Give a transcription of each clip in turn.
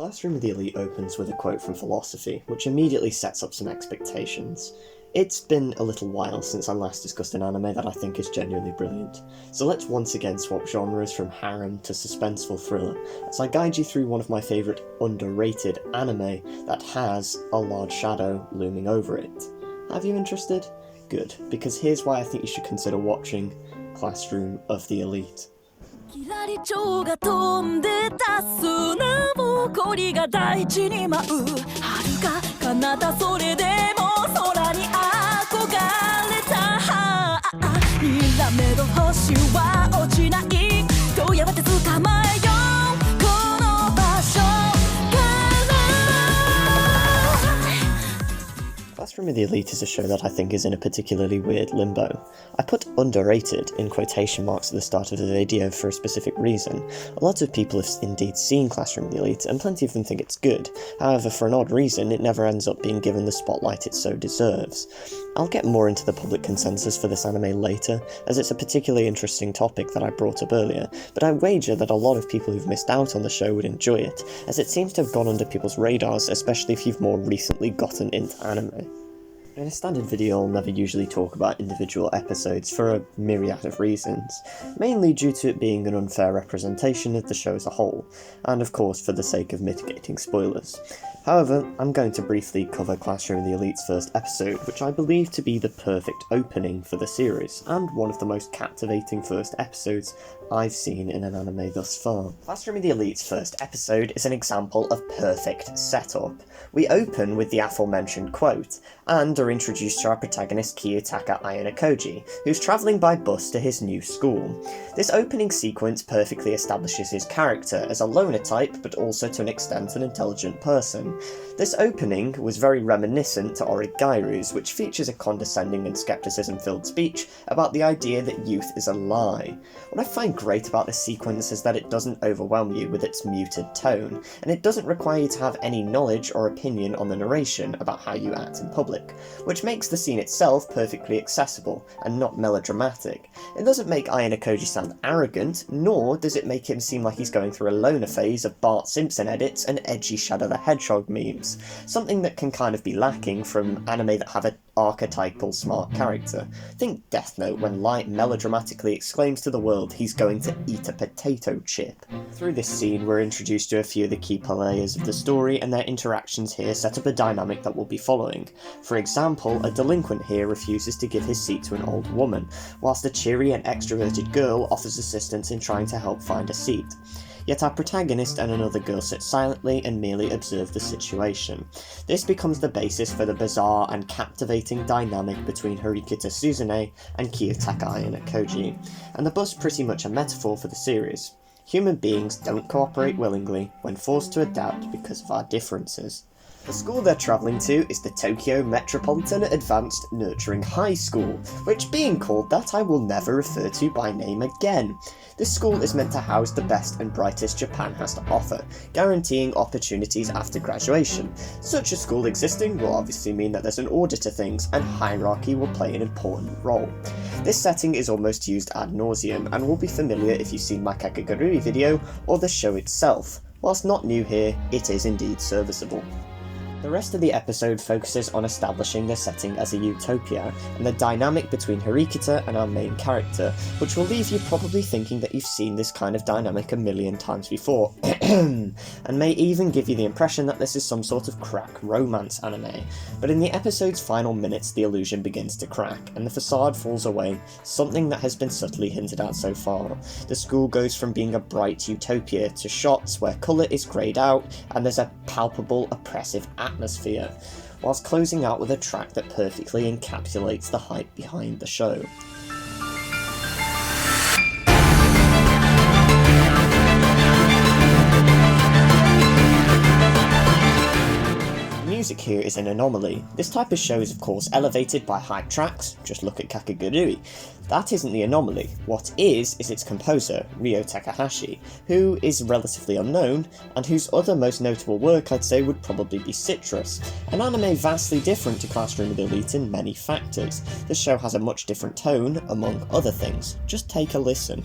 Classroom of the Elite opens with a quote from philosophy, which immediately sets up some expectations. It's been a little while since I last discussed an anime that I think is genuinely brilliant, so let's once again swap genres from harem to suspenseful thriller, as I guide you through one of my favourite underrated anime that has a large shadow looming over it. Have you interested? Good, because here's why I think you should consider watching Classroom of the Elite. キラリ蝶が飛んでた砂ぼこりが大地に舞う遥か彼方それでも空に憧れたにらめる星は落ちない問い合わせ捕まえようこの場所から Classroom of the Elite is a show that I think is in a particularly weird limbo. I put underrated in quotation marks at the start of the video for a specific reason. A lot of people have indeed seen Classroom of the Elite, and plenty of them think it's good. However, for an odd reason, it never ends up being given the spotlight it so deserves. I'll get more into the public consensus for this anime later, as it's a particularly interesting topic that I brought up earlier, but I wager that a lot of people who've missed out on the show would enjoy it, as it seems to have gone under people's radars, especially if you've more recently gotten into anime. In a standard video, I'll never usually talk about individual episodes for a myriad of reasons, mainly due to it being an unfair representation of the show as a whole, and of course for the sake of mitigating spoilers. However, I'm going to briefly cover Classroom of the Elite's first episode, which I believe to be the perfect opening for the series, and one of the most captivating first episodes I've seen in an anime thus far. Classroom of the Elite's first episode is an example of perfect setup. We open with the aforementioned quote, and are introduced to our protagonist Kiyotaka Ayanokoji, who's travelling by bus to his new school. This opening sequence perfectly establishes his character as a loner type, but also to an extent an intelligent person. This opening was very reminiscent to Origairu's, which features a condescending and skepticism-filled speech about the idea that youth is a lie. What I find great about this sequence is that it doesn't overwhelm you with its muted tone, and it doesn't require you to have any knowledge or opinion on the narration about how you act in public, which makes the scene itself perfectly accessible and not melodramatic. It doesn't make Ayanokoji sound arrogant, nor does it make him seem like he's going through a loner phase of Bart Simpson edits and edgy Shadow the Hedgehog memes, something that can kind of be lacking from anime that have an archetypal smart character. Think Death Note when Light melodramatically exclaims to the world he's going to eat a potato chip. Through this scene we're introduced to a few of the key players of the story, and their interactions here set up a dynamic that we'll be following. For example, a delinquent here refuses to give his seat to an old woman, whilst a cheery and extroverted girl offers assistance in trying to help find a seat. Yet our protagonist and another girl sit silently and merely observe the situation. This becomes the basis for the bizarre and captivating dynamic between Harikita Suzune and Kiyotaka Ayanokoji, and the bus pretty much a metaphor for the series. Human beings don't cooperate willingly when forced to adapt because of our differences. The school they're travelling to is the Tokyo Metropolitan Advanced Nurturing High School, which being called that I will never refer to by name again. This school is meant to house the best and brightest Japan has to offer, guaranteeing opportunities after graduation. Such a school existing will obviously mean that there's an order to things, and hierarchy will play an important role. This setting is almost used ad nauseum, and will be familiar if you've seen my Kakegurui video or the show itself. Whilst not new here, it is indeed serviceable. The rest of the episode focuses on establishing the setting as a utopia, and the dynamic between Harikita and our main character, which will leave you probably thinking that you've seen this kind of dynamic a million times before, and may even give you the impression that this is some sort of crack romance anime. But in the episode's final minutes the illusion begins to crack, and the facade falls away, something that has been subtly hinted at so far. The school goes from being a bright utopia to shots where colour is greyed out, and there's a palpable oppressive atmosphere, whilst closing out with a track that perfectly encapsulates the hype behind the show. The music here is an anomaly. This type of show is of course elevated by hype tracks, just look at Kakegurui. That isn't the anomaly. What is its composer, Ryo Takahashi, who is relatively unknown, and whose other most notable work I'd say would probably be Citrus, an anime vastly different to Classroom of the Elite in many factors. The show has a much different tone, among other things. Just take a listen.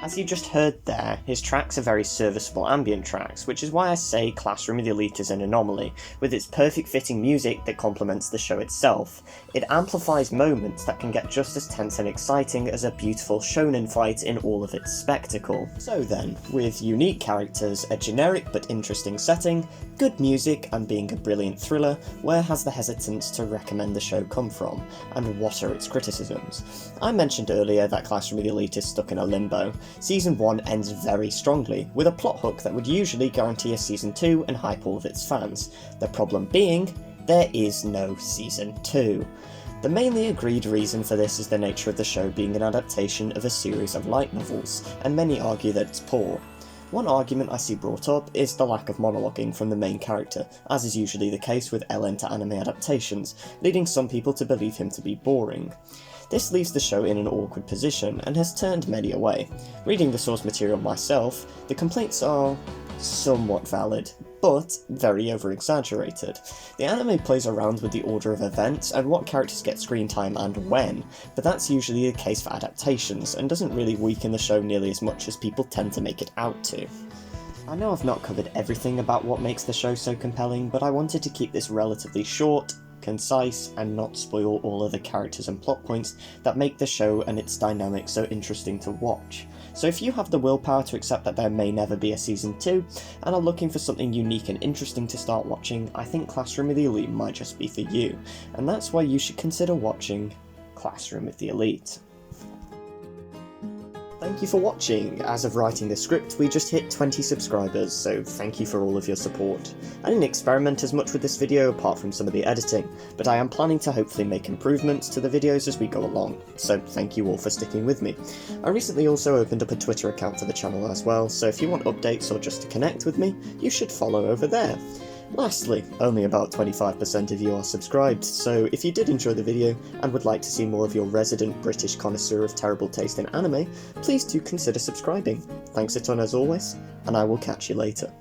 As you just heard there, his tracks are very serviceable ambient tracks, which is why I say Classroom of the Elite is an anomaly, with its perfect fitting music that complements the show itself. It amplifies moments that can get just as tense and exciting as a beautiful shonen fight in all of its spectacle. So then, with unique characters, a generic but interesting setting, good music, and being a brilliant thriller, where has the hesitance to recommend the show come from, and what are its criticisms? I mentioned earlier that Classroom of the Elite is stuck in a limbo. Season 1 ends very strongly, with a plot hook that would usually guarantee a Season 2 and hype all of its fans. The problem being, there is no Season 2. The mainly agreed reason for this is the nature of the show being an adaptation of a series of light novels, and many argue that it's poor. One argument I see brought up is the lack of monologuing from the main character, as is usually the case with LN to anime adaptations, leading some people to believe him to be boring. This leaves the show in an awkward position and has turned many away. Reading the source material myself, the complaints are somewhat valid, but very over-exaggerated. The anime plays around with the order of events and what characters get screen time and when, but that's usually the case for adaptations and doesn't really weaken the show nearly as much as people tend to make it out to. I know I've not covered everything about what makes the show so compelling, but I wanted to keep this relatively short, concise, and not spoil all of the characters and plot points that make the show and its dynamics so interesting to watch. So if you have the willpower to accept that there may never be a Season 2, and are looking for something unique and interesting to start watching, I think Classroom of the Elite might just be for you, and that's why you should consider watching Classroom of the Elite. Thank you for watching. As of writing this script, we just hit 20 subscribers, so thank you for all of your support. I didn't experiment as much with this video apart from some of the editing, but I am planning to hopefully make improvements to the videos as we go along, so thank you all for sticking with me. I recently also opened up a Twitter account for the channel as well, so if you want updates or just to connect with me, you should follow over there. Lastly, only about 25% of you are subscribed, so if you did enjoy the video and would like to see more of your resident British connoisseur of terrible taste in anime, please do consider subscribing. Thanks a ton as always, and I will catch you later.